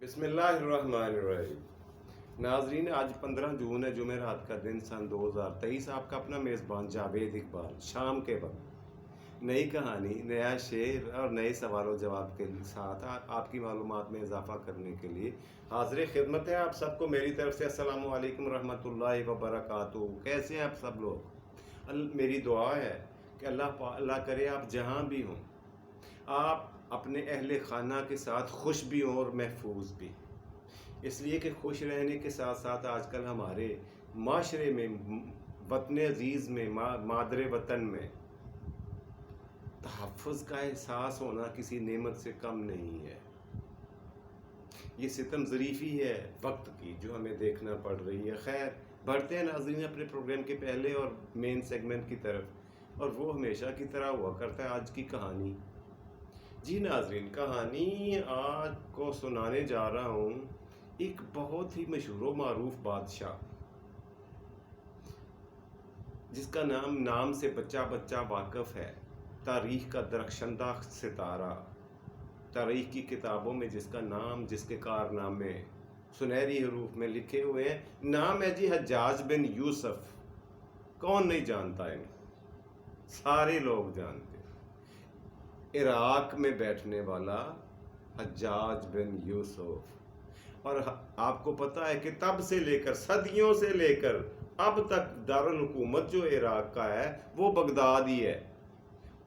بسم اللہ الرحمن الرحیم۔ ناظرین، آج 15 جون ہے، جمعرات کا دن، سن 2023۔ آپ کا اپنا میزبان جاوید اقبال شام کے وقت نئی کہانی، نیا شعر اور نئے سوال و جواب کے ساتھ آپ کی معلومات میں اضافہ کرنے کے لیے حاضر خدمت ہے۔ آپ سب کو میری طرف سے السلام علیکم رحمۃ اللہ وبرکاتہ۔ کیسے ہیں آپ سب لوگ؟ میری دعا ہے کہ اللہ کرے آپ جہاں بھی ہوں، آپ اپنے اہل خانہ کے ساتھ خوش بھی ہوں اور محفوظ بھی، اس لیے کہ خوش رہنے کے ساتھ ساتھ آج کل ہمارے معاشرے میں، وطن عزیز میں، مادر وطن میں تحفظ کا احساس ہونا کسی نعمت سے کم نہیں ہے۔ یہ ستم ظریفی ہے وقت کی جو ہمیں دیکھنا پڑ رہی ہے۔ خیر، بڑھتے ہیں ناظرین اپنے پروگرام کے پہلے اور مین سیگمنٹ کی طرف، اور وہ ہمیشہ کی طرح ہوا کرتا ہے آج کی کہانی۔ جی ناظرین، کہانی آج کو سنانے جا رہا ہوں ایک بہت ہی مشہور و معروف بادشاہ، جس کا نام سے بچہ بچہ واقف ہے، تاریخ کا درخشندہ ستارہ، تاریخ کی کتابوں میں جس کا نام، جس کے کارنامے سنہری حروف میں لکھے ہوئے ہیں۔ نام ہے جی حجاج بن یوسف۔ کون نہیں جانتا انہیں؟ سارے لوگ جانتے۔ عراق میں بیٹھنے والا حجاج بن یوسف، اور آپ کو پتہ ہے کہ تب سے لے کر، صدیوں سے لے کر اب تک دارالحکومت جو عراق کا ہے وہ بغداد ہی ہے۔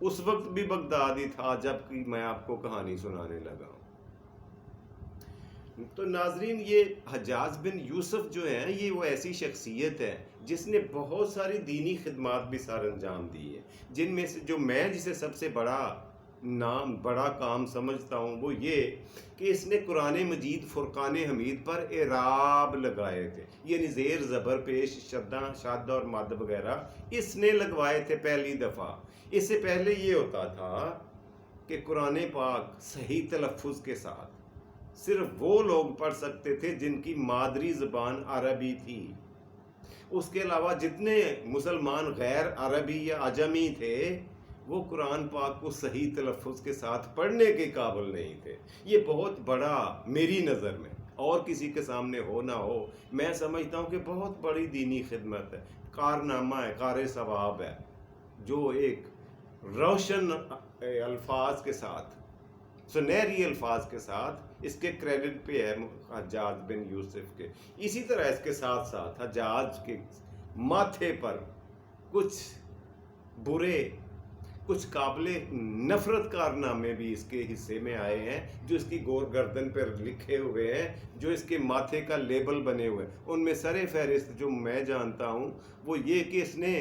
اس وقت بھی بغداد ہی تھا جب کہ میں آپ کو کہانی سنانے لگا ہوں۔ تو ناظرین، یہ حجاج بن یوسف جو ہیں، یہ وہ ایسی شخصیت ہے جس نے بہت ساری دینی خدمات بھی سر انجام دی ہے، جن میں سے جو میں جسے سب سے بڑا کام سمجھتا ہوں وہ یہ کہ اس نے قرآن مجید فرقان حمید پر اعراب لگائے تھے، یعنی زیر زبر پیش، شد اور مد وغیرہ اس نے لگوائے تھے پہلی دفعہ۔ اس سے پہلے یہ ہوتا تھا کہ قرآن پاک صحیح تلفظ کے ساتھ صرف وہ لوگ پڑھ سکتے تھے جن کی مادری زبان عربی تھی۔ اس کے علاوہ جتنے مسلمان غیر عربی یا عجمی تھے وہ قرآن پاک کو صحیح تلفظ کے ساتھ پڑھنے کے قابل نہیں تھے۔ یہ بہت بڑا، میری نظر میں، اور کسی کے سامنے ہو نہ ہو، میں سمجھتا ہوں کہ بہت بڑی دینی خدمت ہے، کارنامہ ہے، کار ثواب ہے، جو ایک روشن الفاظ کے ساتھ، سنہری الفاظ کے ساتھ اس کے کریڈٹ پہ ہے حجاج بن یوسف کے۔ اسی طرح اس کے ساتھ ساتھ حجاج کے ماتھے پر کچھ برے، کچھ قابل نفرت کارنامے بھی اس کے حصے میں آئے ہیں، جو اس کی گور گردن پر لکھے ہوئے ہیں، جو اس کے ماتھے کا لیبل بنے ہوئے۔ ان میں سر فہرست جو میں جانتا ہوں وہ یہ کہ اس نے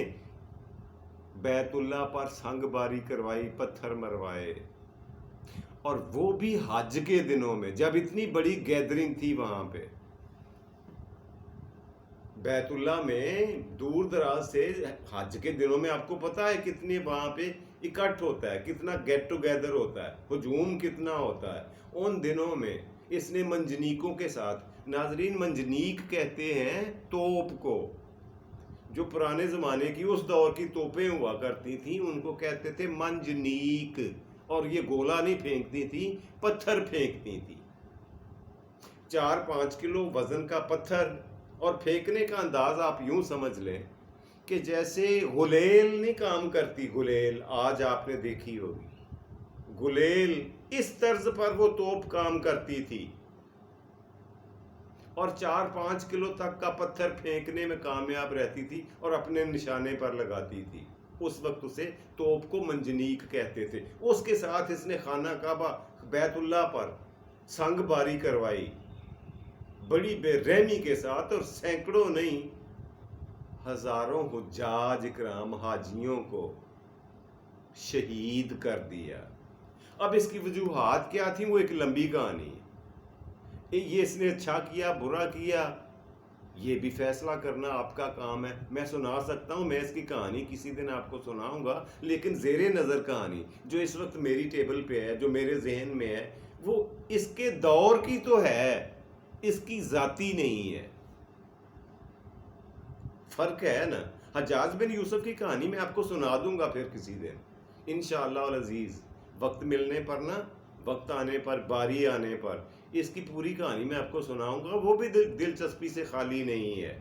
بیت اللہ پر سنگ باری کروائی، پتھر مروائے، اور وہ بھی حج کے دنوں میں، جب اتنی بڑی گیدرنگ تھی وہاں پہ بیت اللہ میں، دور دراز سے حج کے دنوں میں آپ کو پتہ ہے کتنے وہاں پہ اکٹھ ہوتا ہے، کتنا گیٹ ٹوگیدر ہوتا ہے، ہجوم کتنا ہوتا ہے۔ ان دنوں میں اس نے منجنیکوں کے ساتھ، ناظرین منجنیک کہتے ہیں توپ کو، جو پرانے زمانے کی اس دور کی توپیں ہوا کرتی تھیں ان کو کہتے تھے منجنیک، اور یہ گولا نہیں پھینکتی تھی، پتھر پھینکتی تھی۔ 4-5 کلو وزن کا پتھر، اور پھینکنے کا انداز آپ یوں سمجھ لیں کہ جیسے گلیل نہیں کام کرتی، گلیل آج آپ نے دیکھی ہوگی، گلیل اس طرز پر وہ توپ کام کرتی تھی، اور 4-5 کلو تک کا پتھر پھینکنے میں کامیاب رہتی تھی اور اپنے نشانے پر لگاتی تھی۔ اس وقت اسے توپ کو منجنیک کہتے تھے۔ اس کے ساتھ اس نے خانہ کعبہ، بیت اللہ پر سنگ باری کروائی بڑی بے رحمی کے ساتھ، اور سینکڑوں نہیں ہزاروں حجاج اکرام، حاجیوں کو شہید کر دیا۔ اب اس کی وجوہات کیا تھیں وہ ایک لمبی کہانی ہے۔ یہ اس نے اچھا کیا، برا کیا، یہ بھی فیصلہ کرنا آپ کا کام ہے۔ میں سنا سکتا ہوں، میں اس کی کہانی کسی دن آپ کو سناؤں گا، لیکن زیر نظر کہانی جو اس وقت میری ٹیبل پہ ہے، جو میرے ذہن میں ہے، وہ اس کے دور کی تو ہے، اس کی ذاتی نہیں ہے۔ فرق ہے نا۔ حجاج بن یوسف کی کہانی میں آپ کو سنا دوں گا پھر کسی دن انشاءاللہ العزیز، وقت ملنے پر نا، وقت آنے پر، باری آنے پر اس کی پوری کہانی میں آپ کو سناؤں گا، وہ بھی دلچسپی سے خالی نہیں ہے،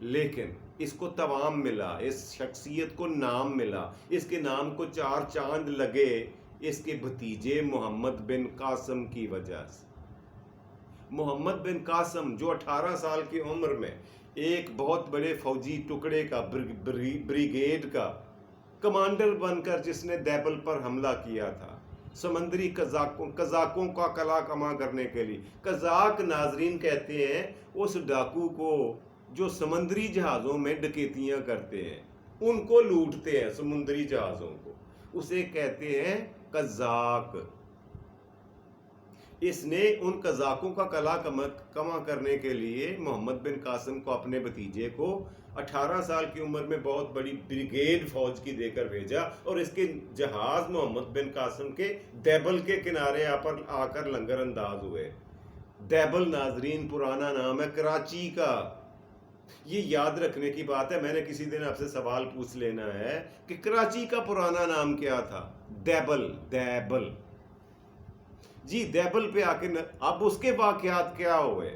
لیکن اس کو توام ملا، اس شخصیت کو نام ملا، اس کے نام کو 4 چاند لگے اس کے بھتیجے محمد بن قاسم کی وجہ سے۔ محمد بن قاسم جو 18 سال کی عمر میں ایک بہت بڑے فوجی ٹکڑے کا بریگیڈ کا کمانڈر بن کر جس نے دیبل پر حملہ کیا تھا سمندری قزاقوں کا قلع کما کرنے کے لیے۔ قزاق ناظرین کہتے ہیں اس ڈاکو کو جو سمندری جہازوں میں ڈکیتیاں کرتے ہیں، ان کو لوٹتے ہیں سمندری جہازوں کو، اسے کہتے ہیں قزاق۔ اس نے ان قزاقوں کا قلع کما کرنے کے لیے محمد بن قاسم کو، اپنے بھتیجے کو 18 سال کی عمر میں بہت بڑی بریگیڈ فوج کی دے کر بھیجا، اور اس کے جہاز محمد بن قاسم کے دیبل کے کنارے آ کر لنگر انداز ہوئے۔ دیبل ناظرین پرانا نام ہے کراچی کا۔ یہ یاد رکھنے کی بات ہے، میں نے کسی دن آپ سے سوال پوچھ لینا ہے کہ کراچی کا پرانا نام کیا تھا؟ دیبل۔ جی دیبل پہ آ کے اب اس کے واقعات کیا ہوئے،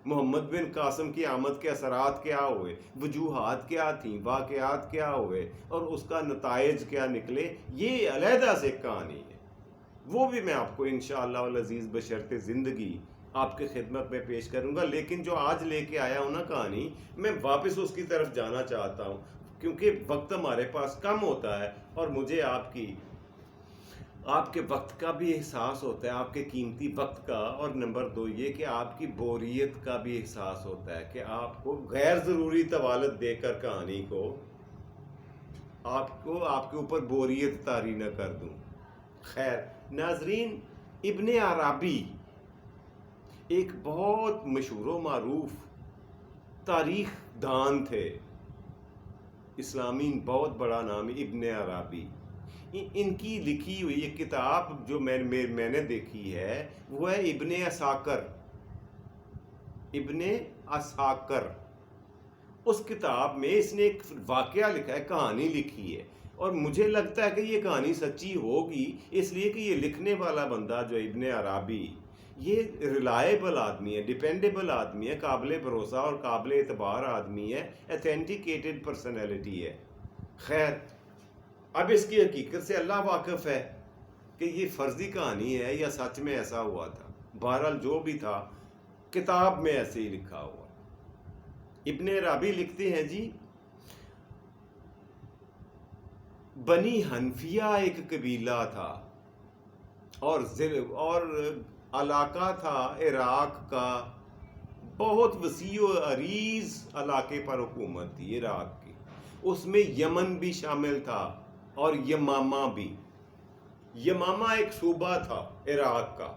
محمد بن قاسم کی آمد کے اثرات کیا ہوئے، وجوہات کیا تھیں، واقعات کیا ہوئے، اور اس کا نتائج کیا نکلے، یہ علیحدہ سے کہانی ہے، وہ بھی میں آپ کو انشاءاللہ العزیز بشرط زندگی آپ کے خدمت میں پیش کروں گا۔ لیکن جو آج لے کے آیا ہوں نا کہانی، میں واپس اس کی طرف جانا چاہتا ہوں، کیونکہ وقت ہمارے پاس کم ہوتا ہے، اور مجھے آپ کے وقت کا بھی احساس ہوتا ہے، آپ کے قیمتی وقت کا، اور نمبر 2 یہ کہ آپ کی بوریت کا بھی احساس ہوتا ہے کہ آپ کو غیر ضروری طوالت دے کر کہانی کو آپ کے اوپر بوریت طاری نہ کر دوں۔ خیر ناظرین، ابن عربی ایک بہت مشہور و معروف تاریخ دان تھے، اسلامی بہت بڑا نام ابن عربی۔ ان کی لکھی ہوئی ایک کتاب جو میں نے دیکھی ہے وہ ہے ابن عساکر۔ اس کتاب میں اس نے ایک واقعہ لکھا ہے، کہانی لکھی ہے، اور مجھے لگتا ہے کہ یہ کہانی سچی ہوگی، اس لیے کہ یہ لکھنے والا بندہ جو ابن عربی، یہ ریلائبل آدمی ہے، ڈیپینڈیبل آدمی ہے، قابل بھروسہ اور قابل اعتبار آدمی ہے، ایتھینٹیکیٹڈ پرسنالٹی ہے۔ خیر، اب اس کی حقیقت سے اللہ واقف ہے کہ یہ فرضی کہانی ہے یا سچ میں ایسا ہوا تھا۔ بہرحال جو بھی تھا کتاب میں ایسے ہی لکھا ہوا۔ ابن عربی لکھتے ہیں جی، بنی حنفیہ ایک قبیلہ تھا، اور علاقہ تھا عراق کا، بہت وسیع و عریض علاقے پر حکومت تھی عراق کی، اس میں یمن بھی شامل تھا اور یمامہ بھی۔ یمامہ ایک صوبہ تھا عراق کا،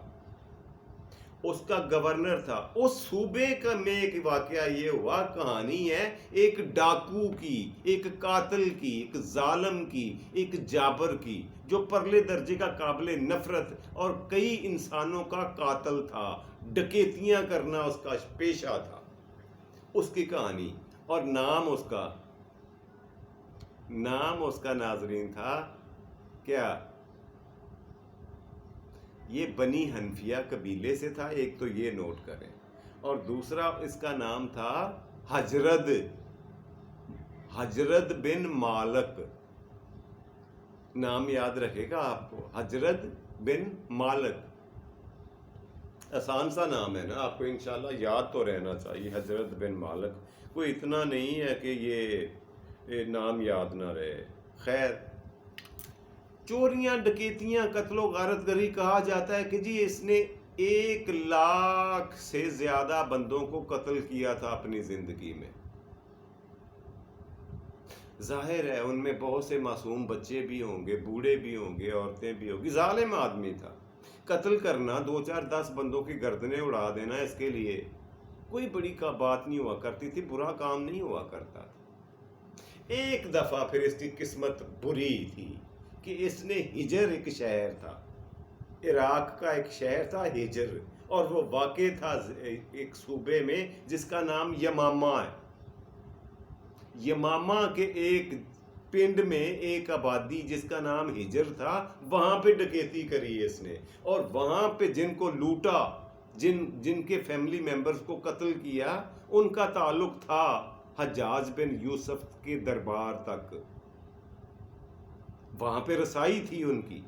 اس کا گورنر تھا۔ اس صوبے کا میں ایک واقعہ یہ ہوا، کہانی ہے ایک ڈاکو کی، ایک قاتل کی، ایک ظالم کی، ایک جابر کی، جو پرلے درجے کا قابل نفرت اور کئی انسانوں کا قاتل تھا، ڈکیتیاں کرنا اس کا پیشہ تھا، اس کی کہانی۔ اور نام اس کا ناظرین تھا کیا؟ یہ بنی حنفیہ قبیلے سے تھا، ایک تو یہ نوٹ کریں، اور دوسرا اس کا نام تھا حجرد بن مالک۔ نام یاد رکھے گا آپ کو، حجرد بن مالک، آسان سا نام ہے نا، آپ کو انشاءاللہ یاد تو رہنا چاہیے۔ حجرد بن مالک کوئی اتنا نہیں ہے کہ یہ نام یاد نہ رہے۔ خیر، چوریاں، ڈکیتیاں، قتل و غارت گری کہا جاتا ہے کہ جی اس نے 1,00,000 سے زیادہ بندوں کو قتل کیا تھا اپنی زندگی میں۔ ظاہر ہے ان میں بہت سے معصوم بچے بھی ہوں گے، بوڑھے بھی ہوں گے، عورتیں بھی ہوں گی، ظالم آدمی تھا۔ قتل کرنا، 2 4 10 بندوں کی گردنیں اڑا دینا، اس کے لیے کوئی بڑی بات نہیں ہوا کرتی تھی، برا کام نہیں ہوا کرتا تھا۔ ایک دفعہ پھر اس کی قسمت بری تھی کہ اس نے ہجر، ایک شہر تھا عراق کا، ایک شہر تھا ہجر، اور وہ واقع تھا ایک صوبے میں جس کا نام یمامہ ہے۔ یمامہ کے ایک پنڈ میں ایک آبادی جس کا نام ہجر تھا، وہاں پہ ڈکیتی کری اس نے، اور وہاں پہ جن کو لوٹا، جن کے فیملی ممبرز کو قتل کیا، ان کا تعلق تھا حجاج بن یوسف کے دربار تک، وہاں پہ رسائی تھی ان کی.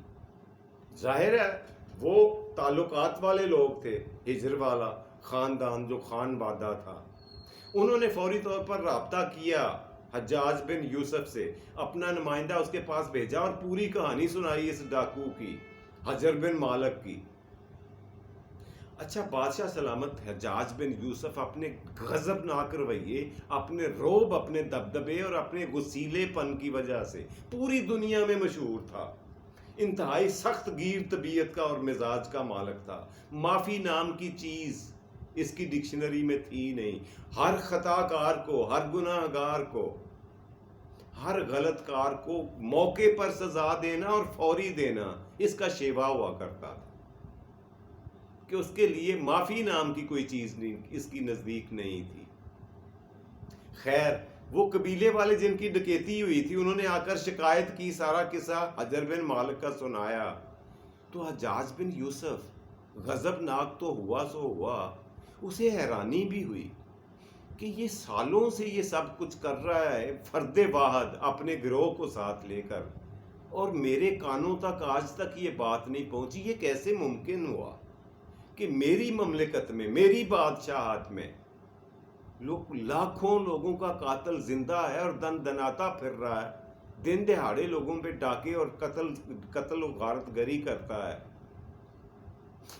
ظاہر ہے وہ تعلقات والے لوگ تھے، ہجر والا خاندان جو خان بادہ تھا. انہوں نے فوری طور پر رابطہ کیا حجاج بن یوسف سے، اپنا نمائندہ اس کے پاس بھیجا اور پوری کہانی سنائی اس ڈاکو کی، حجر بن مالک کی. اچھا، بادشاہ سلامت حجاج بن یوسف اپنے غضبناک رویے، اپنے روب، اپنے دبدبے اور اپنے غصیلے پن کی وجہ سے پوری دنیا میں مشہور تھا. انتہائی سخت گیر طبیعت کا اور مزاج کا مالک تھا. معافی نام کی چیز اس کی ڈکشنری میں تھی نہیں. ہر خطا کار کو، ہر گناہ گار کو، ہر غلط کار کو موقع پر سزا دینا اور فوری دینا اس کا شیوا ہوا کرتا تھا، کہ اس کے لیے معافی نام کی کوئی چیز نہیں، اس کی نزدیک نہیں تھی. خیر، وہ قبیلے والے جن کی ڈکیتی ہوئی تھی، انہوں نے آ کر شکایت کی، سارا قصہ حجر بن مالک کا سنایا. تو حجاج بن یوسف غضبناک تو ہوا سو ہوا، اسے حیرانی بھی ہوئی کہ یہ سالوں سے یہ سب کچھ کر رہا ہے فرد واحد اپنے گروہ کو ساتھ لے کر، اور میرے کانوں تک آج تک یہ بات نہیں پہنچی. یہ کیسے ممکن ہوا کہ میری مملکت میں، میری بادشاہت میں لاکھوں لوگوں کا قاتل زندہ ہے اور دن دناتا پھر رہا ہے، دن دہاڑے لوگوں پہ ڈاکے اور قتل و غارت گری کرتا ہے.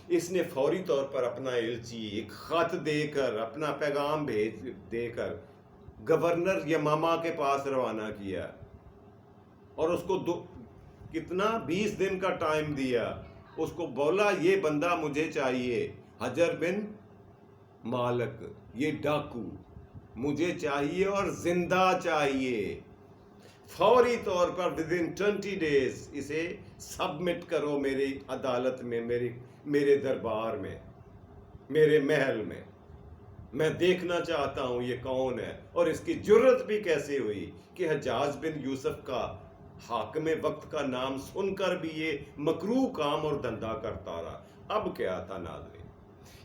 اس نے فوری طور پر اپنا ایلچی ایک خط دے کر، اپنا پیغام بھیج دے کر گورنر یمامہ کے پاس روانہ کیا، اور اس کو کتنا 20 دن کا ٹائم دیا. اس کو بولا یہ بندہ مجھے چاہیے، حجر بن مالک، یہ ڈاکو مجھے چاہیے اور زندہ چاہیے. فوری طور پر within 20 days اسے سبمٹ کرو میری عدالت میں، میرے دربار میں، میرے محل میں. میں دیکھنا چاہتا ہوں یہ کون ہے، اور اس کی جرت بھی کیسے ہوئی کہ حجاج بن یوسف کا حاکم وقت کا نام سن کر بھی یہ مکروہ کام اور دھندا کرتا رہا. اب کیا تھا ناظرین،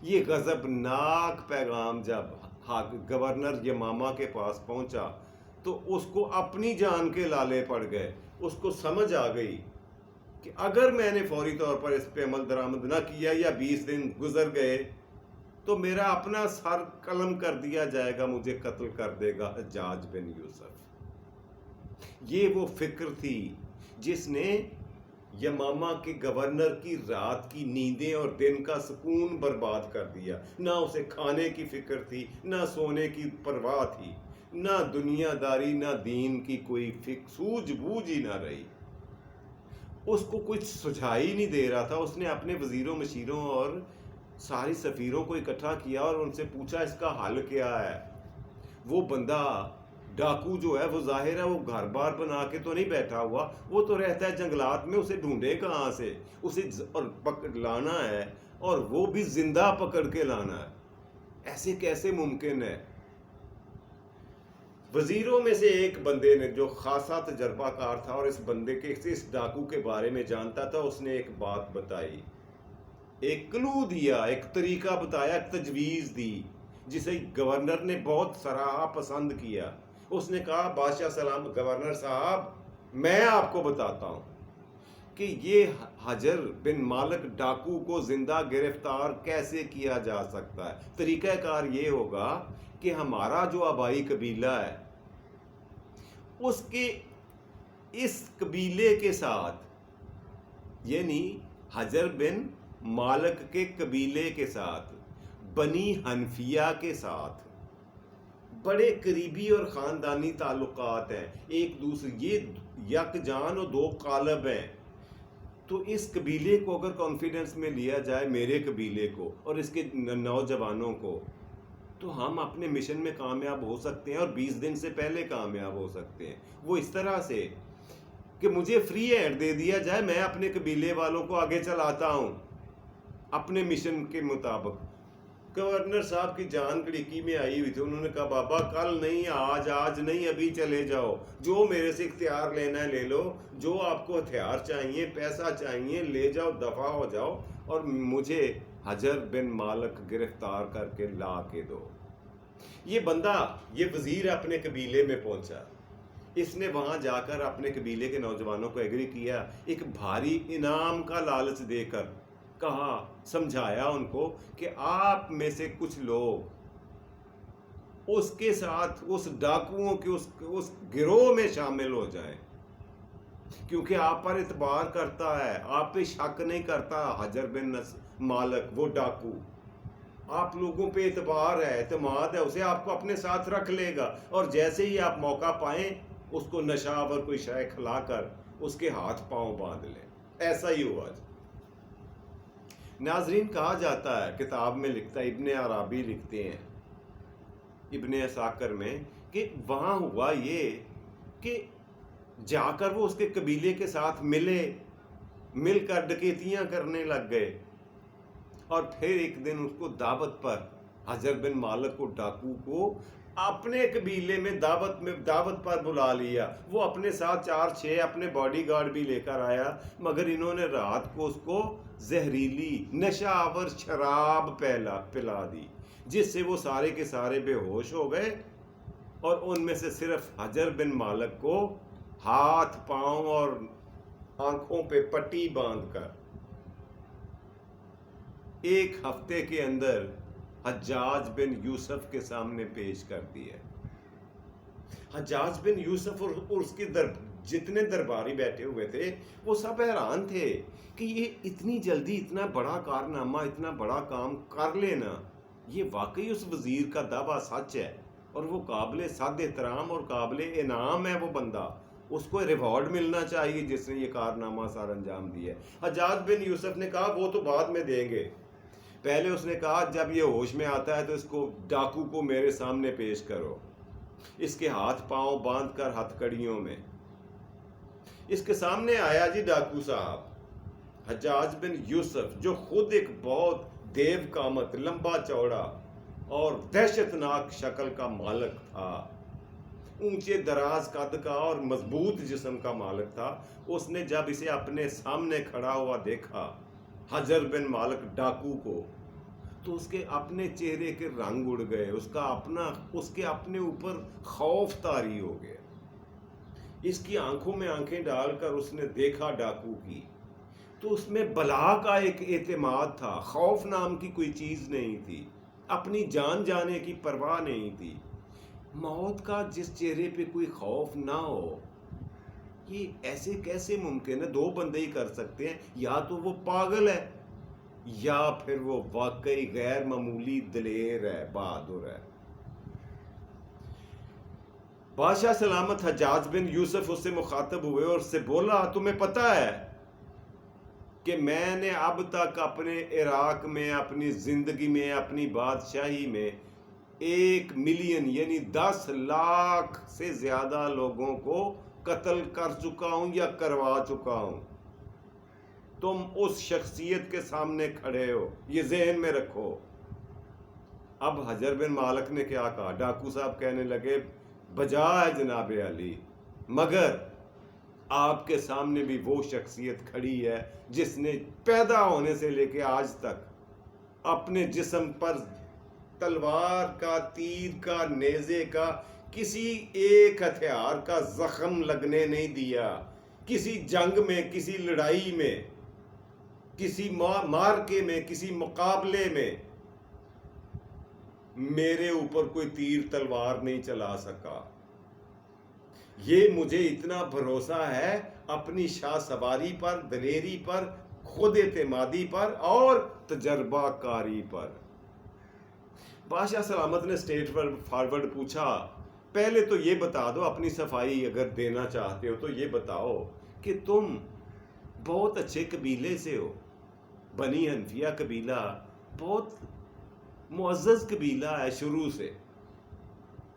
یہ غضبناک پیغام جب گورنر یمامہ کے پاس پہنچا تو اس کو اپنی جان کے لالے پڑ گئے. اس کو سمجھ آ گئی کہ اگر میں نے فوری طور پر اس پہ عمل درآمد نہ کیا یا 20 دن گزر گئے تو میرا اپنا سر قلم کر دیا جائے گا، مجھے قتل کر دے گا حجاج بن یوسف. یہ وہ فکر تھی جس نے یمامہ کے گورنر کی رات کی نیندیں اور دن کا سکون برباد کر دیا. نہ اسے کھانے کی فکر تھی، نہ سونے کی پرواہ تھی، نہ دنیا داری، نہ دین کی کوئی سوجھ بوجھ ہی نہ رہی. اس کو کچھ سجھائی نہیں دے رہا تھا. اس نے اپنے وزیروں، مشیروں اور ساری سفیروں کو اکٹھا کیا اور ان سے پوچھا اس کا حل کیا ہے. وہ بندہ ڈاکو جو ہے وہ ظاہر ہے وہ گھر بار بنا کے تو نہیں بیٹھا ہوا، وہ تو رہتا ہے جنگلات میں. اسے ڈھونڈے کہاں سے، اسے اور پکڑ لانا ہے، اور وہ بھی زندہ پکڑ کے لانا ہے. ایسے کیسے ممکن ہے؟ وزیروں میں سے ایک بندے نے جو خاصا تجربہ کار تھا اور اس بندے کے، اس ڈاکو کے بارے میں جانتا تھا، اس نے ایک بات بتائی، ایک کلو دیا، ایک طریقہ بتایا، ایک تجویز دی جسے گورنر نے بہت سراہا، پسند کیا. اس نے کہا بادشاہ سلام، گورنر صاحب میں آپ کو بتاتا ہوں کہ یہ حجر بن مالک ڈاکو کو زندہ گرفتار کیسے کیا جا سکتا ہے. طریقہ کار یہ ہوگا کہ ہمارا جو آبائی قبیلہ ہے اس کے اس قبیلے کے ساتھ، یعنی حجر بن مالک کے قبیلے کے ساتھ، بنی حنفیہ کے ساتھ بڑے قریبی اور خاندانی تعلقات ہیں. ایک دوسرے، یہ یک جان اور دو قالب ہیں. تو اس قبیلے کو اگر کانفیڈنس میں لیا جائے، میرے قبیلے کو اور اس کے نوجوانوں کو، تو ہم اپنے مشن میں کامیاب ہو سکتے ہیں اور 20 دن سے پہلے کامیاب ہو سکتے ہیں. وہ اس طرح سے کہ مجھے فری ہینڈ دے دیا جائے، میں اپنے قبیلے والوں کو آگے چلاتا ہوں اپنے مشن کے مطابق. گورنر صاحب کی جان کڑکی میں آئی ہوئی تھی. انہوں نے کہا بابا کل نہیں، آج نہیں، ابھی چلے جاؤ، جو میرے سے اختیار لینا ہے لے لو، جو آپ کو ہتھیار چاہیے، پیسہ چاہیے، لے جاؤ، دفع ہو جاؤ، اور مجھے حجر بن مالک گرفتار کر کے لا کے دو۔ یہ بندہ، یہ وزیر اپنے قبیلے میں پہنچا، اس نے وہاں جا کر اپنے قبیلے کے نوجوانوں کو ایگری کیا، ایک بھاری انعام کا لالچ دے کر کہا، سمجھایا ان کو کہ آپ میں سے کچھ لوگ اس کے ساتھ، اس ڈاکوؤں کے اس گروہ میں شامل ہو جائیں، کیونکہ آپ پر اعتبار کرتا ہے، آپ پہ شک نہیں کرتا۔ حجر بن مالک وہ ڈاکو آپ لوگوں پہ اعتبار ہے، اعتماد ہے، اسے آپ کو اپنے ساتھ رکھ لے گا، اور جیسے ہی آپ موقع پائیں اس کو نشہ اور کوئی شے کھلا کر اس کے ہاتھ پاؤں باندھ لیں۔ ایسا ہی ہوا جی۔ ناظرین، کہا جاتا ہے، کتاب میں لکھتا ہے، ابن عربی لکھتے ہیں ابن عساکر میں، کہ وہاں ہوا یہ کہ جا کر وہ اس کے قبیلے کے ساتھ مل کر ڈکیتیاں کرنے لگ گئے، اور پھر ایک دن اس کو دعوت پر، حجر بن مالک کو، ڈاکو کو اپنے قبیلے میں دعوت پر بلا لیا۔ وہ اپنے ساتھ 4-6 اپنے باڈی گارڈ بھی لے کر آیا، مگر انہوں نے رات کو اس کو زہریلی نشہ آور شراب پلا دی، جس سے وہ سارے کے سارے بے ہوش ہو گئے، اور ان میں سے صرف حجر بن مالک کو ہاتھ پاؤں اور آنکھوں پہ پٹی باندھ کر 1 ہفتے کے اندر حجاج بن یوسف کے سامنے پیش کر دیا۔ حجاج بن یوسف اور اس کے جتنے درباری بیٹھے ہوئے تھے وہ سب حیران تھے کہ یہ اتنی جلدی اتنا بڑا کارنامہ، اتنا بڑا کام کر لینا، یہ واقعی اس وزیر کا دعویٰ سچ ہے، اور وہ قابل صد احترام اور قابل انعام ہے۔ وہ بندہ، اس کو ریوارڈ ملنا چاہیے جس نے یہ کارنامہ سر انجام دیا ہے۔ حجاج بن یوسف نے کہا وہ تو بعد میں دیں گے، پہلے اس نے کہا جب یہ ہوش میں آتا ہے تو اس کو، ڈاکو کو میرے سامنے پیش کرو، اس کے ہاتھ پاؤں باندھ کر ہتھ کڑیوں میں۔ اس کے سامنے آیا جی ڈاکو صاحب حجاج بن یوسف، جو خود ایک بہت دیو قامت، لمبا چوڑا اور دہشت ناک شکل کا مالک تھا، اونچے دراز قد کا اور مضبوط جسم کا مالک تھا۔ اس نے جب اسے اپنے سامنے کھڑا ہوا دیکھا، حجر بن مالک ڈاکو کو، تو اس کے اپنے چہرے کے رنگ اڑ گئے، اس کے اپنے اوپر خوف طاری ہو گیا۔ اس کی آنکھوں میں آنکھیں ڈال کر اس نے دیکھا ڈاکو کی، تو اس میں بلا کا ایک اعتماد تھا، خوف نام کی کوئی چیز نہیں تھی، اپنی جان جانے کی پرواہ نہیں تھی۔ موت کا جس چہرے پہ کوئی خوف نہ ہو، یہ ایسے کیسے ممکن ہے؟ 2 بندے ہی کر سکتے ہیں، یا تو وہ پاگل ہے یا پھر وہ واقعی غیر معمولی دلیر ہے، بہادر ہے۔ بادشاہ سلامت حجاج بن یوسف اس سے مخاطب ہوئے اور اس سے بولا، تمہیں پتہ ہے کہ میں نے اب تک اپنے عراق میں، اپنی زندگی میں، اپنی بادشاہی میں 1 ملین یعنی 10 لاکھ سے زیادہ لوگوں کو قتل کر چکا ہوں یا کروا چکا ہوں۔ تم اس شخصیت کے سامنے کھڑے ہو، یہ ذہن میں رکھو۔ اب حجر بن مالک نے کیا کہا؟ ڈاکو صاحب کہنے لگے، بجا ہے جناب علی، مگر آپ کے سامنے بھی وہ شخصیت کھڑی ہے جس نے پیدا ہونے سے لے کے آج تک اپنے جسم پر تلوار کا، تیر کا، نیزے کا، کسی ایک ہتھیار کا زخم لگنے نہیں دیا، کسی جنگ میں، کسی لڑائی میں، کسی مارکے میں، کسی مقابلے میں میرے اوپر کوئی تیر تلوار نہیں چلا سکا۔ یہ مجھے اتنا بھروسہ ہے اپنی شاہ سواری پر، دلیری پر، خود اعتمادی پر اور تجربہ کاری پر۔ بادشاہ سلامت نے اسٹیٹ فارورڈ پوچھا، پہلے تو یہ بتا دو، اپنی صفائی اگر دینا چاہتے ہو تو یہ بتاؤ کہ تم بہت اچھے قبیلے سے ہو، بنی حنفیہ قبیلہ بہت معزز قبیلہ ہے شروع سے،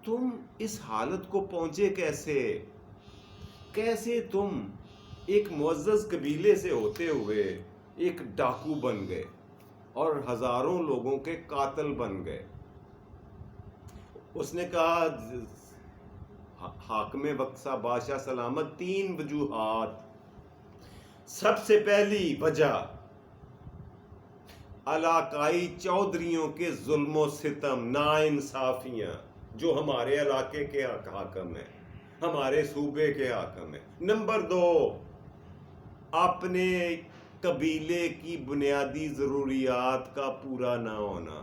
تم اس حالت کو پہنچے کیسے تم ایک معزز قبیلے سے ہوتے ہوئے ایک ڈاکو بن گئے اور ہزاروں لوگوں کے قاتل بن گئے؟ اس نے کہا، حاکم وقت صاحب بادشاہ سلامت، 3 وجوہات۔ سب سے پہلی وجہ، علاقائی چودھریوں کے ظلم و ستم، ناانصافیاں جو ہمارے علاقے کے حاکم ہیں، ہمارے صوبے کے حاکم ہیں۔ نمبر 2، اپنے قبیلے کی بنیادی ضروریات کا پورا نہ ہونا۔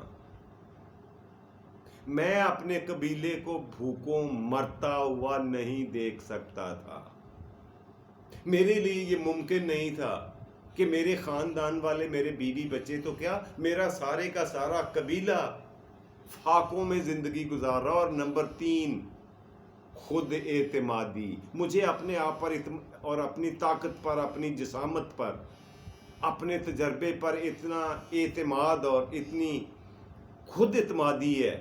میں اپنے قبیلے کو بھوکوں مرتا ہوا نہیں دیکھ سکتا تھا۔ میرے لیے یہ ممکن نہیں تھا کہ میرے خاندان والے، میرے بیوی بچے تو کیا، میرا سارے کا سارا قبیلہ فاقوں میں زندگی گزار رہا۔ اور نمبر 3، خود اعتمادی۔ مجھے اپنے آپ پر اور اپنی طاقت پر، اپنی جسامت پر، اپنے تجربے پر اتنا اعتماد اور اتنی خود اعتمادی ہے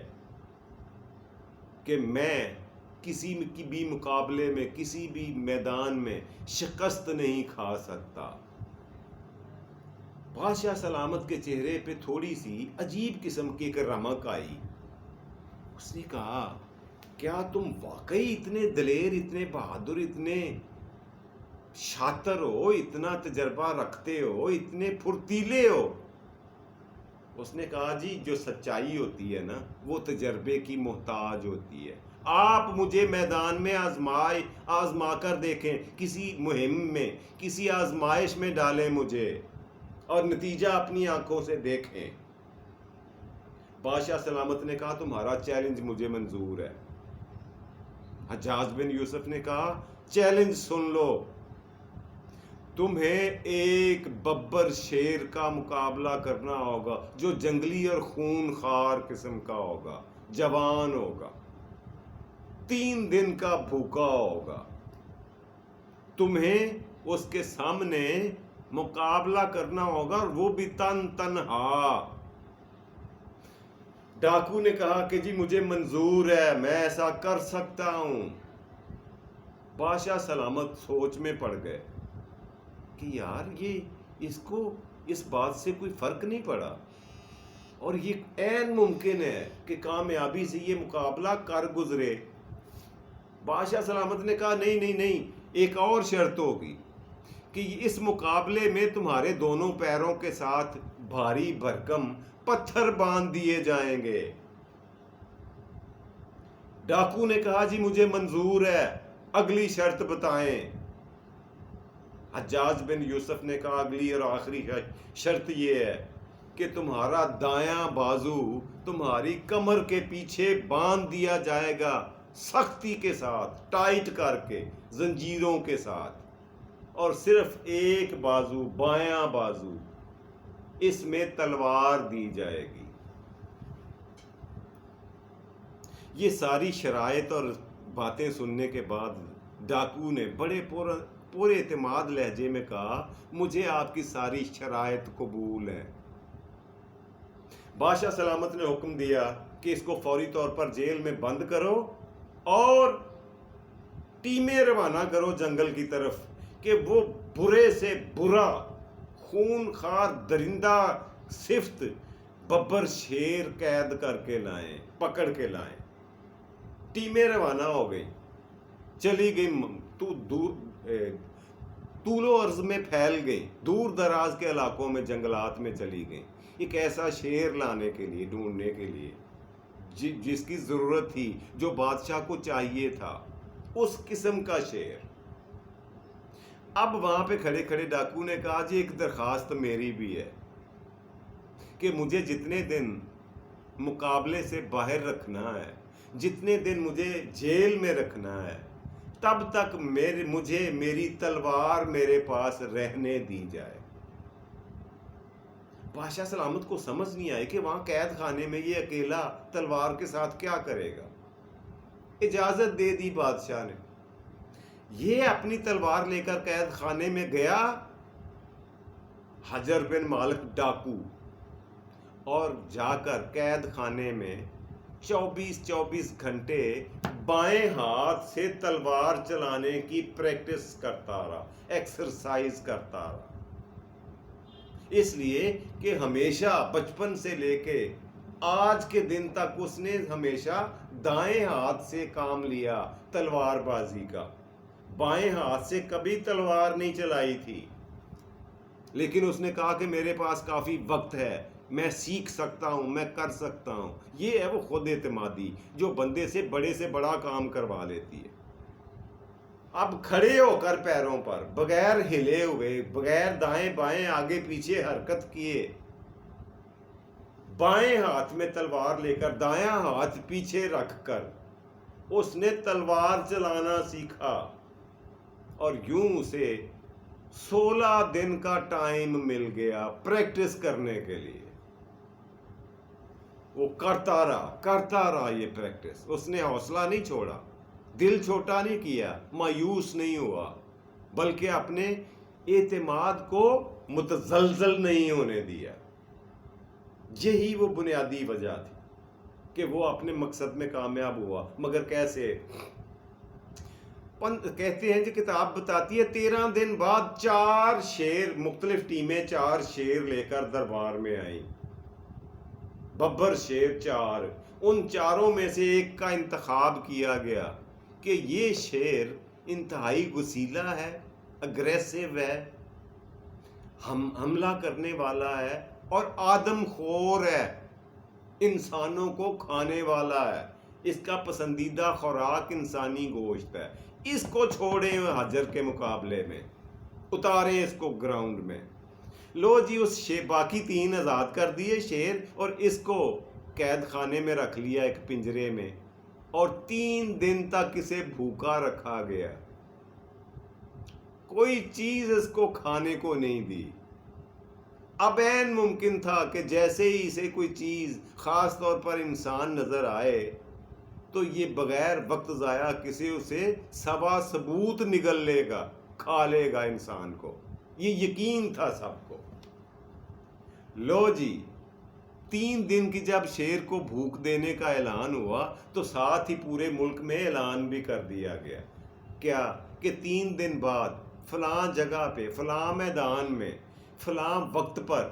کہ میں کسی بھی مقابلے میں، کسی بھی میدان میں شکست نہیں کھا سکتا۔ بادشاہ سلامت کے چہرے پہ تھوڑی سی عجیب قسم کی ایک رمق آئی۔ اس نے کہا، کیا تم واقعی اتنے دلیر، اتنے بہادر، اتنے شاطر ہو، اتنا تجربہ رکھتے ہو، اتنے پھرتیلے ہو؟ اس نے کہا، جی جو سچائی ہوتی ہے نا وہ تجربے کی محتاج ہوتی ہے۔ آپ مجھے میدان میں آزما کر دیکھیں، کسی مہم میں، کسی آزمائش میں ڈالیں مجھے، اور نتیجہ اپنی آنکھوں سے دیکھیں۔ بادشاہ سلامت نے کہا، تمہارا چیلنج مجھے منظور ہے۔ حجاج بن یوسف نے کہا، چیلنج سن لو، تمہیں ایک ببر شیر کا مقابلہ کرنا ہوگا جو جنگلی اور خون خوار قسم کا ہوگا، جوان ہوگا، 3 دن کا بھوکا ہوگا۔ تمہیں اس کے سامنے مقابلہ کرنا ہوگا، اور وہ بھی تنہا۔ ڈاکو نے کہا کہ جی مجھے منظور ہے، میں ایسا کر سکتا ہوں۔ بادشاہ سلامت سوچ میں پڑ گئے کہ یار یہ اس کو اس بات سے کوئی فرق نہیں پڑا، اور یہ عین ممکن ہے کہ کامیابی سے یہ مقابلہ کر گزرے۔ بادشاہ سلامت نے کہا، نہیں، ایک اور شرط ہوگی کہ اس مقابلے میں تمہارے دونوں پیروں کے ساتھ بھاری بھرکم پتھر باندھ دیے جائیں گے۔ ڈاکو نے کہا، جی مجھے منظور ہے، اگلی شرط بتائیں۔ حجاج بن یوسف نے کہا، اگلی اور آخری شرط یہ ہے کہ تمہارا دایاں بازو تمہاری کمر کے پیچھے باندھ دیا جائے گا، سختی کے ساتھ، ٹائٹ کر کے، زنجیروں کے ساتھ، اور صرف ایک بازو، بایاں بازو، اس میں تلوار دی جائے گی۔ یہ ساری شرائط اور باتیں سننے کے بعد ڈاکو نے بڑے پورے اعتماد لہجے میں کہا، مجھے آپ کی ساری شرائط قبول ہیں۔ بادشاہ سلامت نے حکم دیا کہ اس کو فوری طور پر جیل میں بند کرو اور ٹیمیں روانہ کرو جنگل کی طرف کہ وہ برے سے برا خون خار درندہ صفت ببر شیر قید کر کے لائیں، پکڑ کے لائیں۔ ٹیمیں روانہ ہو گئی، چلی گئی، طول و عرض میں پھیل گئی، دور دراز کے علاقوں میں، جنگلات میں چلی گئی، ایک ایسا شیر لانے کے لیے، ڈھونڈنے کے لیے جس کی ضرورت تھی، جو بادشاہ کو چاہیے تھا، اس قسم کا شیر۔ اب وہاں پہ کھڑے کھڑے ڈاکو نے کہا، جی ایک درخواست میری بھی ہے کہ مجھے جتنے دن مقابلے سے باہر رکھنا ہے، جتنے دن مجھے جیل میں رکھنا ہے، تب تک مجھے میری تلوار میرے پاس رہنے دی جائے۔ بادشاہ سلامت کو سمجھ نہیں آئی کہ وہاں قید خانے میں یہ اکیلا تلوار کے ساتھ کیا کرے گا۔ اجازت دے دی بادشاہ نے۔ یہ اپنی تلوار لے کر قید خانے میں گیا، حجر بن مالک ڈاکو، اور جا کر قید خانے میں 24 گھنٹے بائیں ہاتھ سے تلوار چلانے کی پریکٹس کرتا رہا، ایکسرسائز کرتا رہا، اس لیے کہ ہمیشہ بچپن سے لے کے آج کے دن تک اس نے ہمیشہ دائیں ہاتھ سے کام لیا تلوار بازی کا، بائیں ہاتھ سے کبھی تلوار نہیں چلائی تھی۔ لیکن اس نے کہا کہ میرے پاس کافی وقت ہے، میں سیکھ سکتا ہوں، میں کر سکتا ہوں. یہ ہے وہ خود اعتمادی جو بندے سے بڑا کام کروا لیتی ہے. اب کھڑے ہو کر پیروں پر، بغیر ہلے ہوئے، بغیر دائیں بائیں آگے پیچھے حرکت کیے، بائیں ہاتھ میں تلوار لے کر دایاں ہاتھ پیچھے رکھ کر اس نے تلوار چلانا سیکھا. اور یوں اسے 16 دن کا ٹائم مل گیا پریکٹس کرنے کے لیے. وہ کرتا رہا یہ پریکٹس. اس نے حوصلہ نہیں چھوڑا، دل چھوٹا نہیں کیا، مایوس نہیں ہوا، بلکہ اپنے اعتماد کو متزلزل نہیں ہونے دیا. یہی وہ بنیادی وجہ تھی کہ وہ اپنے مقصد میں کامیاب ہوا. مگر کیسے؟ کہتے ہیں جو کتاب بتاتی ہے 13 دن بعد 4 شیر، مختلف ٹیمیں 4 شیر لے کر دربار میں آئیں. ببر شیر 4، ان چاروں میں سے ایک کا انتخاب کیا گیا کہ یہ شیر انتہائی غسیلا ہے، اگریسو ہے، حملہ کرنے والا ہے اور آدم خور ہے، انسانوں کو کھانے والا ہے، اس کا پسندیدہ خوراک انسانی گوشت ہے. اس کو چھوڑیں حجر کے مقابلے میں، اتاریں اس کو گراؤنڈ میں. لو جی اس باقی 3 آزاد کر دیے شیر، اور اس کو قید خانے میں رکھ لیا ایک پنجرے میں، اور 3 دن تک اسے بھوکا رکھا گیا. کوئی چیز اس کو کھانے کو نہیں دی. اب این ممکن تھا کہ جیسے ہی اسے کوئی چیز، خاص طور پر انسان نظر آئے تو یہ بغیر وقت ضائع کسی اسے سوا ثبوت نگل لے گا، کھا لے گا انسان کو. یہ یقین تھا سب کو. لو جی 3 دن کی جب شیر کو بھوک دینے کا اعلان ہوا تو ساتھ ہی پورے ملک میں اعلان بھی کر دیا گیا. کیا؟ کہ 3 دن بعد فلاں جگہ پہ، فلاں میدان میں، فلاں وقت پر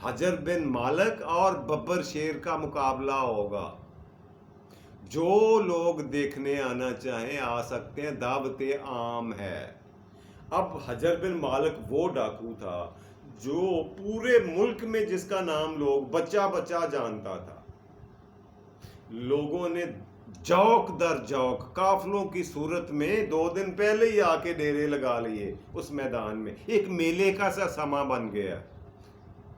حجر بن مالک اور ببر شیر کا مقابلہ ہوگا. جو لوگ دیکھنے آنا چاہیں آ سکتے ہیں، دعوت عام ہے. اب حجر بن مالک وہ ڈاکو تھا جو پورے ملک میں جس کا نام لوگ بچہ بچہ جانتا تھا. لوگوں نے جوک در جوک قافلوں کی صورت میں 2 دن پہلے ہی آ کے ڈیرے لگا لیے اس میدان میں. ایک میلے کا سا سما بن گیا.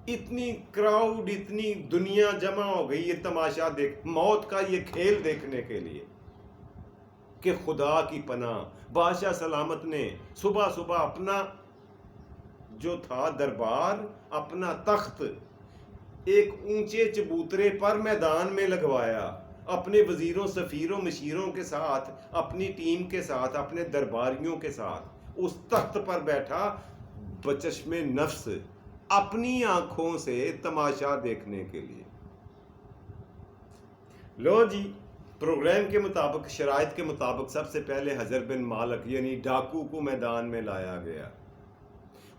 اتنی کراؤڈ، اتنی دنیا جمع ہو گئی یہ تماشا دیکھ، موت کا یہ کھیل دیکھنے کے لیے کہ خدا کی پناہ. بادشاہ سلامت نے صبح صبح اپنا جو تھا دربار، اپنا تخت ایک اونچے چبوترے پر میدان میں لگوایا، اپنے وزیروں، سفیروں، مشیروں کے ساتھ، اپنی ٹیم کے ساتھ، اپنے درباریوں کے ساتھ اس تخت پر بیٹھا، بچشم نفس اپنی آنکھوں سے تماشا دیکھنے کے لیے. لو جی پروگرام کے مطابق، شرائط کے مطابق سب سے پہلے حجر بن مالک یعنی ڈاکو کو میدان میں لایا گیا.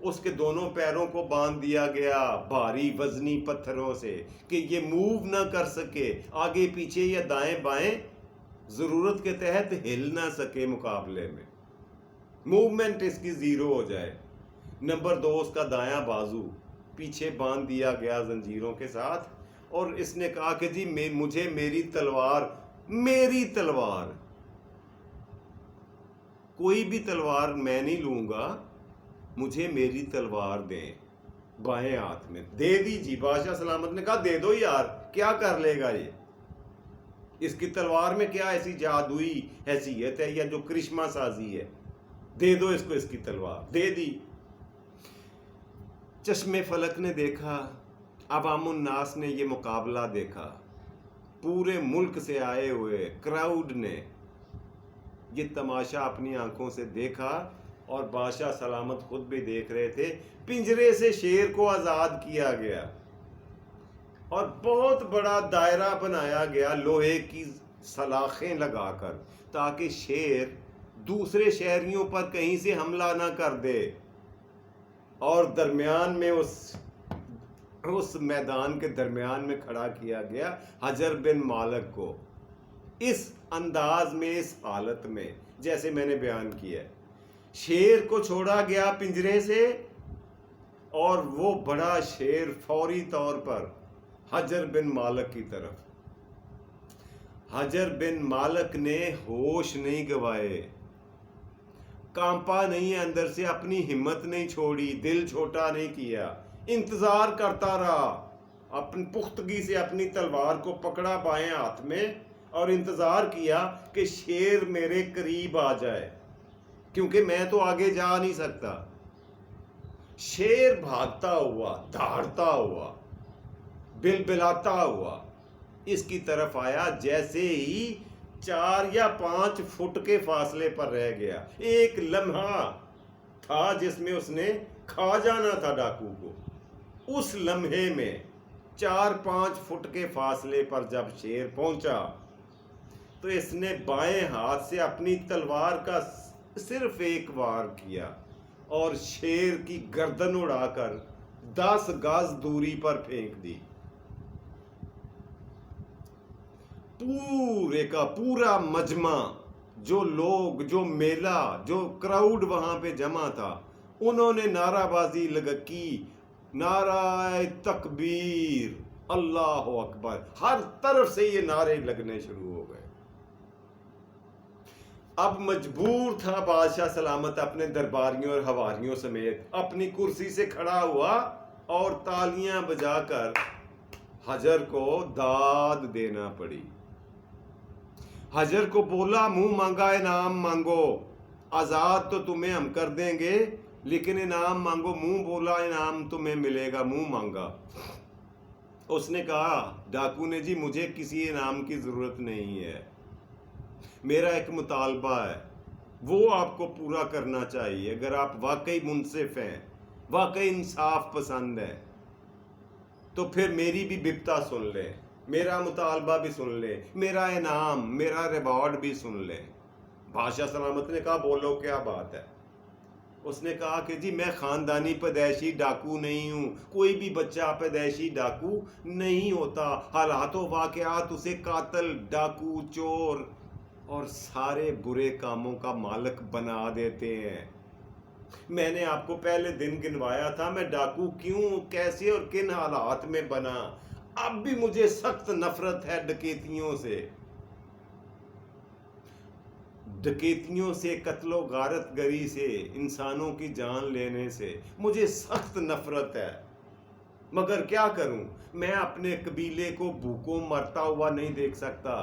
اس کے دونوں پیروں کو باندھ دیا گیا بھاری وزنی پتھروں سے کہ یہ موو نہ کر سکے، آگے پیچھے یا دائیں بائیں ضرورت کے تحت ہل نہ سکے. مقابلے میں موومنٹ اس کی 0 ہو جائے. نمبر 2 اس کا دایاں بازو پیچھے باندھ دیا گیا زنجیروں کے ساتھ، اور اس نے کہا کہ جی مجھے میری تلوار، کوئی بھی تلوار میں نہیں لوں گا، مجھے میری تلوار دیں. بائیں ہاتھ میں دے دی جی. بادشاہ سلامت نے کہا دے دو یار، کیا کر لے گا یہ، اس کی تلوار میں کیا ایسی جادوئی حیثیت ہے یا جو کرشمہ سازی ہے، دے دو اس کو اس کی تلوار. دے دی. چشم فلک نے دیکھا، عوام الناس نے یہ مقابلہ دیکھا، پورے ملک سے آئے ہوئے کراؤڈ نے یہ تماشا اپنی آنکھوں سے دیکھا، اور بادشاہ سلامت خود بھی دیکھ رہے تھے. پنجرے سے شیر کو آزاد کیا گیا اور بہت بڑا دائرہ بنایا گیا لوہے کی سلاخیں لگا کر، تاکہ شیر دوسرے شہریوں پر کہیں سے حملہ نہ کر دے. اور درمیان میں اس میدان کے درمیان میں کھڑا کیا گیا حجر بن مالک کو، اس انداز میں، اس حالت میں جیسے میں نے بیان کیا. شیر کو چھوڑا گیا پنجرے سے، اور وہ بڑا شیر فوری طور پر حجر بن مالک کی طرف. حجر بن مالک نے ہوش نہیں گوائے، کانپا نہیں اندر سے، اپنی ہمت نہیں چھوڑی، دل چھوٹا نہیں کیا، انتظار کرتا رہا. اپنی پختگی سے اپنی تلوار کو پکڑا بائیں ہاتھ میں اور انتظار کیا کہ شیر میرے قریب آ جائے، کیونکہ میں تو آگے جا نہیں سکتا. شیر بھاگتا ہوا، دھاڑتا ہوا، بلبلاتا ہوا اس کی طرف آیا. جیسے ہی 4 یا 5 فٹ کے فاصلے پر رہ گیا. ایک لمحہ تھا جس میں اس نے کھا جانا تھا ڈاکو کو. اس لمحے میں 4-5 فٹ کے فاصلے پر جب شیر پہنچا تو اس نے بائیں ہاتھ سے اپنی تلوار کا صرف ایک وار کیا اور شیر کی گردن اڑا کر 10 گز دوری پر پھینک دی. پورے کا پورا مجمع، جو لوگ، جو میلہ، جو کراؤڈ وہاں پہ جمع تھا، انہوں نے نعرہ بازی لگکی، نعرہ تکبیر، اللہ اکبر. ہر طرف سے یہ نعرے لگنے شروع ہو گئے. اب مجبور تھا بادشاہ سلامت اپنے درباریوں اور حواریوں سمیت اپنی کرسی سے کھڑا ہوا اور تالیاں بجا کر حجر کو داد دینا پڑی. حجر کو بولا، منہ مانگا انعام مانگو، آزاد تو تمہیں ہم کر دیں گے لیکن انعام مانگو. منہ بولا انعام تمہیں ملے گا، منہ مانگا. اس نے کہا، ڈاکو نے، جی مجھے کسی انعام کی ضرورت نہیں ہے، میرا ایک مطالبہ ہے، وہ آپ کو پورا کرنا چاہیے. اگر آپ واقعی منصف ہیں، واقعی انصاف پسند ہیں، تو پھر میری بھی بپتا سن لیں، میرا مطالبہ بھی سن لیں، میرا انعام، میرا ریوارڈ بھی سن لیں. بادشاہ سلامت نے کہا، بولو کیا بات ہے. اس نے کہا کہ جی میں خاندانی پیدائشی ڈاکو نہیں ہوں، کوئی بھی بچہ پیدائشی ڈاکو نہیں ہوتا. حالات و واقعات اسے قاتل، ڈاکو، چور اور سارے برے کاموں کا مالک بنا دیتے ہیں. میں نے آپ کو پہلے دن گنوایا تھا میں ڈاکو کیوں، کیسے اور کن حالات میں بنا. اب بھی مجھے سخت نفرت ہے ڈکیتیوں سے، ڈکیتیوں سے، قتل و غارت گری سے، انسانوں کی جان لینے سے مجھے سخت نفرت ہے. مگر کیا کروں، میں اپنے قبیلے کو بھوکوں مرتا ہوا نہیں دیکھ سکتا.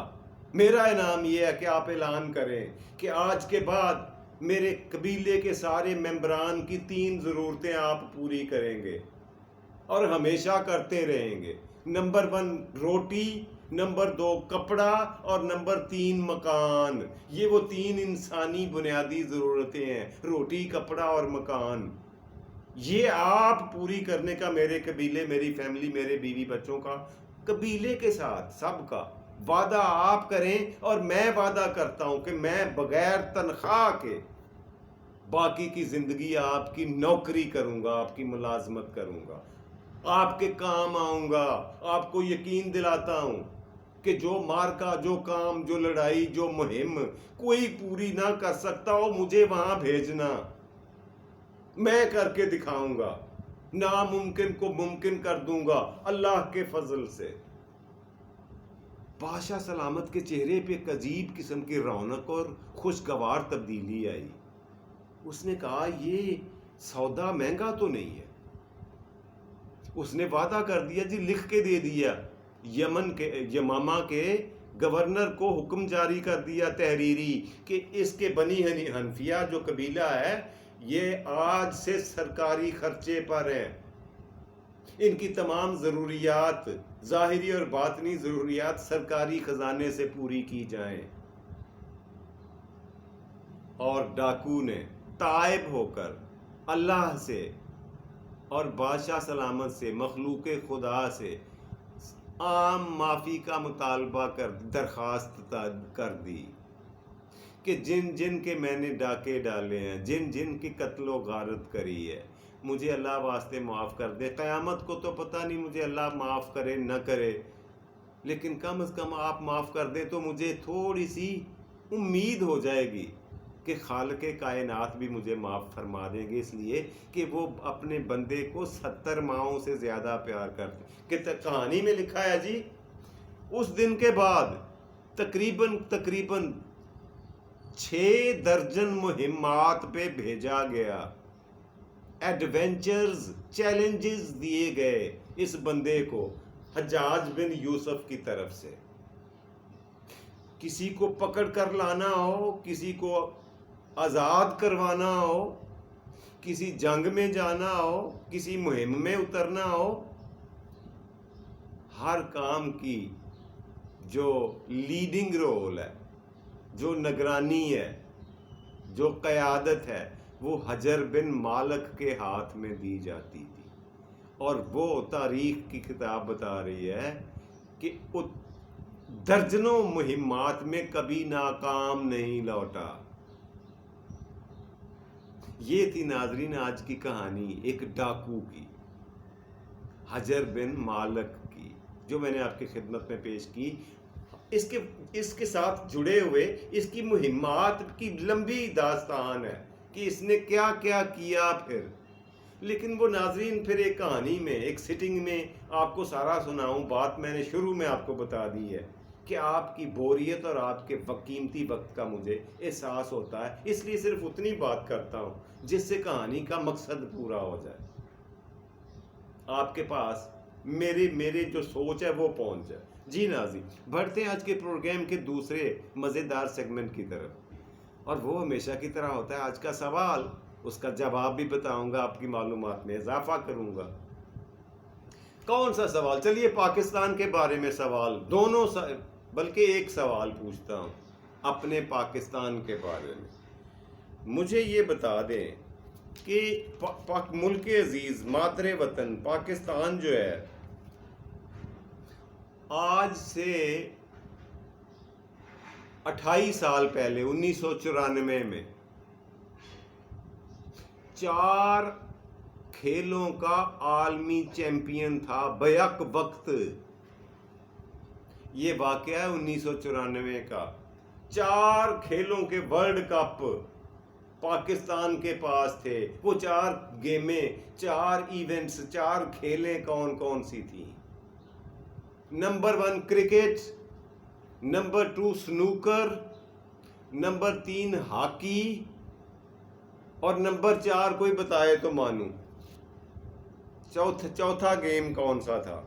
میرا انعام یہ ہے کہ آپ اعلان کریں کہ آج کے بعد میرے قبیلے کے سارے ممبران کی 3 ضرورتیں آپ پوری کریں گے اور ہمیشہ کرتے رہیں گے. نمبر 1 روٹی، نمبر 2 کپڑا اور نمبر 3 مکان. یہ وہ 3 انسانی بنیادی ضرورتیں ہیں، روٹی، کپڑا اور مکان. یہ آپ پوری کرنے کا میرے قبیلے، میری فیملی، میرے بیوی بچوں کا، قبیلے کے ساتھ سب کا وعدہ آپ کریں. اور میں وعدہ کرتا ہوں کہ میں بغیر تنخواہ کے باقی کی زندگی آپ کی نوکری کروں گا، آپ کی ملازمت کروں گا، آپ کے کام آؤں گا. آپ کو یقین دلاتا ہوں کہ جو مارکا، جو کام، جو لڑائی، جو مہم کوئی پوری نہ کر سکتا ہو، مجھے وہاں بھیجنا، میں کر کے دکھاؤں گا. ناممکن کو ممکن کر دوں گا اللہ کے فضل سے. بادشاہ سلامت کے چہرے پہ ایک عجیب قسم کی رونق اور خوشگوار تبدیلی آئی. اس نے کہا، یہ سودا مہنگا تو نہیں ہے. اس نے وعدہ کر دیا، جی لکھ کے دے دیا. یمامہ کے گورنر کو حکم جاری کر دیا تحریری کہ اس کے بنی حنفیہ جو قبیلہ ہے یہ آج سے سرکاری خرچے پر ہیں. ان کی تمام ضروریات، ظاہری اور باطنی ضروریات سرکاری خزانے سے پوری کی جائیں. اور ڈاکو نے تائب ہو کر اللہ سے اور بادشاہ سلامت سے، مخلوق خدا سے عام معافی کا مطالبہ درخواست کر دی کہ جن جن کے میں نے ڈاکے ڈالے ہیں، جن جن کی قتل و غارت کری ہے، مجھے اللہ واسطے معاف کر دے. قیامت کو تو پتہ نہیں مجھے اللہ معاف کرے نہ کرے، لیکن کم از کم آپ معاف کر دیں تو مجھے تھوڑی سی امید ہو جائے گی کہ خالق کائنات بھی مجھے معاف فرما دیں گے، اس لیے کہ وہ اپنے بندے کو 70 ماؤں سے زیادہ پیار کرتے کہ کہانی میں لکھا ہے جی، اس دن کے بعد تقریباً 6 درجن مہمات پہ بھیجا گیا، ایڈونچرز، چیلنجز دیے گئے اس بندے کو حجاج بن یوسف کی طرف سے۔ کسی کو پکڑ کر لانا ہو، کسی کو آزاد کروانا ہو، کسی جنگ میں جانا ہو، کسی مہم میں اترنا ہو، ہر کام کی جو لیڈنگ رول ہے، جو نگرانی ہے، جو قیادت ہے، وہ حجر بن مالک کے ہاتھ میں دی جاتی تھی۔ اور وہ تاریخ کی کتاب بتا رہی ہے کہ درجنوں مہمات میں کبھی ناکام نہیں لوٹا۔ یہ تھی ناظرین آج کی کہانی ایک ڈاکو کی، حجر بن مالک کی، جو میں نے آپ کی خدمت میں پیش کی۔ اس کے ساتھ جڑے ہوئے اس کی مہمات کی لمبی داستان ہے کہ اس نے کیا کیا کیا پھر، لیکن وہ ناظرین پھر ایک کہانی میں، ایک سٹنگ میں آپ کو سارا سناؤں، بات میں نے شروع میں آپ کو بتا دی ہے کہ آپ کی بوریت اور آپ کے قیمتی وقت کا مجھے احساس ہوتا ہے، اس لیے صرف اتنی بات کرتا ہوں جس سے کہانی کا مقصد پورا ہو جائے، آپ کے پاس میرے جو سوچ ہے وہ پہنچ جائے۔ جی ناظرین، بڑھتے ہیں آج کے پروگرام کے دوسرے مزیدار سیگمنٹ کی طرف، اور وہ ہمیشہ کی طرح ہوتا ہے آج کا سوال، اس کا جواب بھی بتاؤں گا، آپ کی معلومات میں اضافہ کروں گا۔ کون سا سوال؟ چلیے پاکستان کے بارے میں سوال، بلکہ ایک سوال پوچھتا ہوں اپنے پاکستان کے بارے میں۔ مجھے یہ بتا دیں کہ ملک عزیز، مادر وطن پاکستان جو ہے، آج سے 28 سال پہلے 1994 میں 4 کھیلوں کا عالمی چیمپئن تھا بیک وقت۔ یہ واقعہ ہے 1994 کا، 4 کھیلوں کے ورلڈ کپ پاکستان کے پاس تھے۔ وہ 4 گیمیں، 4 ایونٹس، 4 کھیلیں کون کون سی تھیں؟ Number 1 cricket, number 2 snooker, number 3 hockey, اور نمبر 4 کوئی بتائے تو مانوں، چوتھا گیم کون سا تھا؟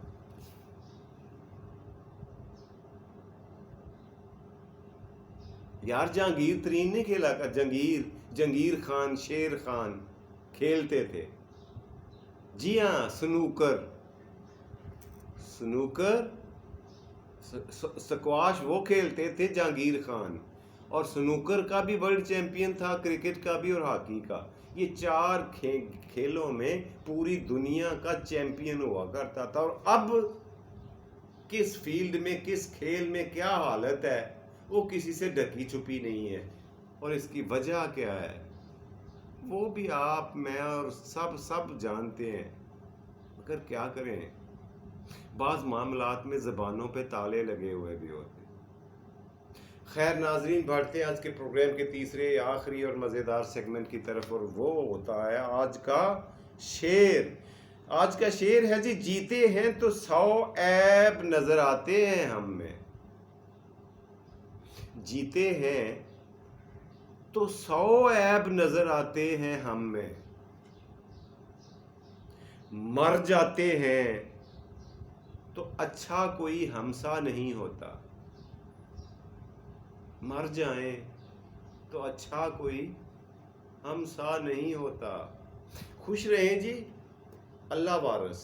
یار جہانگیر ترین نے کھیلا کا، جنگیر خان، شیر خان کھیلتے تھے۔ جی ہاں، سنوکر سکواش وہ کھیلتے تھے جہانگیر خان، اور سنوکر کا بھی ورلڈ چیمپئن تھا، کرکٹ کا بھی اور ہاکی کا۔ یہ 4 کھیلوں میں پوری دنیا کا چیمپئن ہوا کرتا تھا۔ اور اب کس فیلڈ میں، کس کھیل میں کیا حالت ہے، وہ کسی سے ڈھکی چھپی نہیں ہے۔ اور اس کی وجہ کیا ہے وہ بھی آپ، میں اور سب جانتے ہیں، مگر کیا کریں، بعض معاملات میں زبانوں پہ تالے لگے ہوئے بھی ہوتے ہیں۔ خیر ناظرین، بڑھتے ہیں آج کے پروگرام کے تیسرے آخری اور مزیدار سیگمنٹ کی طرف، اور وہ ہوتا ہے آج کا شعر۔ آج کا شعر ہے جی، جیتے ہیں تو 100 عیب نظر آتے ہیں ہم میں، جیتے ہیں تو 100 عیب نظر آتے ہیں ہم میں، مر جاتے ہیں تو اچھا کوئی ہمسا نہیں ہوتا، مر جائیں تو اچھا کوئی ہمسا نہیں ہوتا۔ خوش رہیں جی، اللہ وارث۔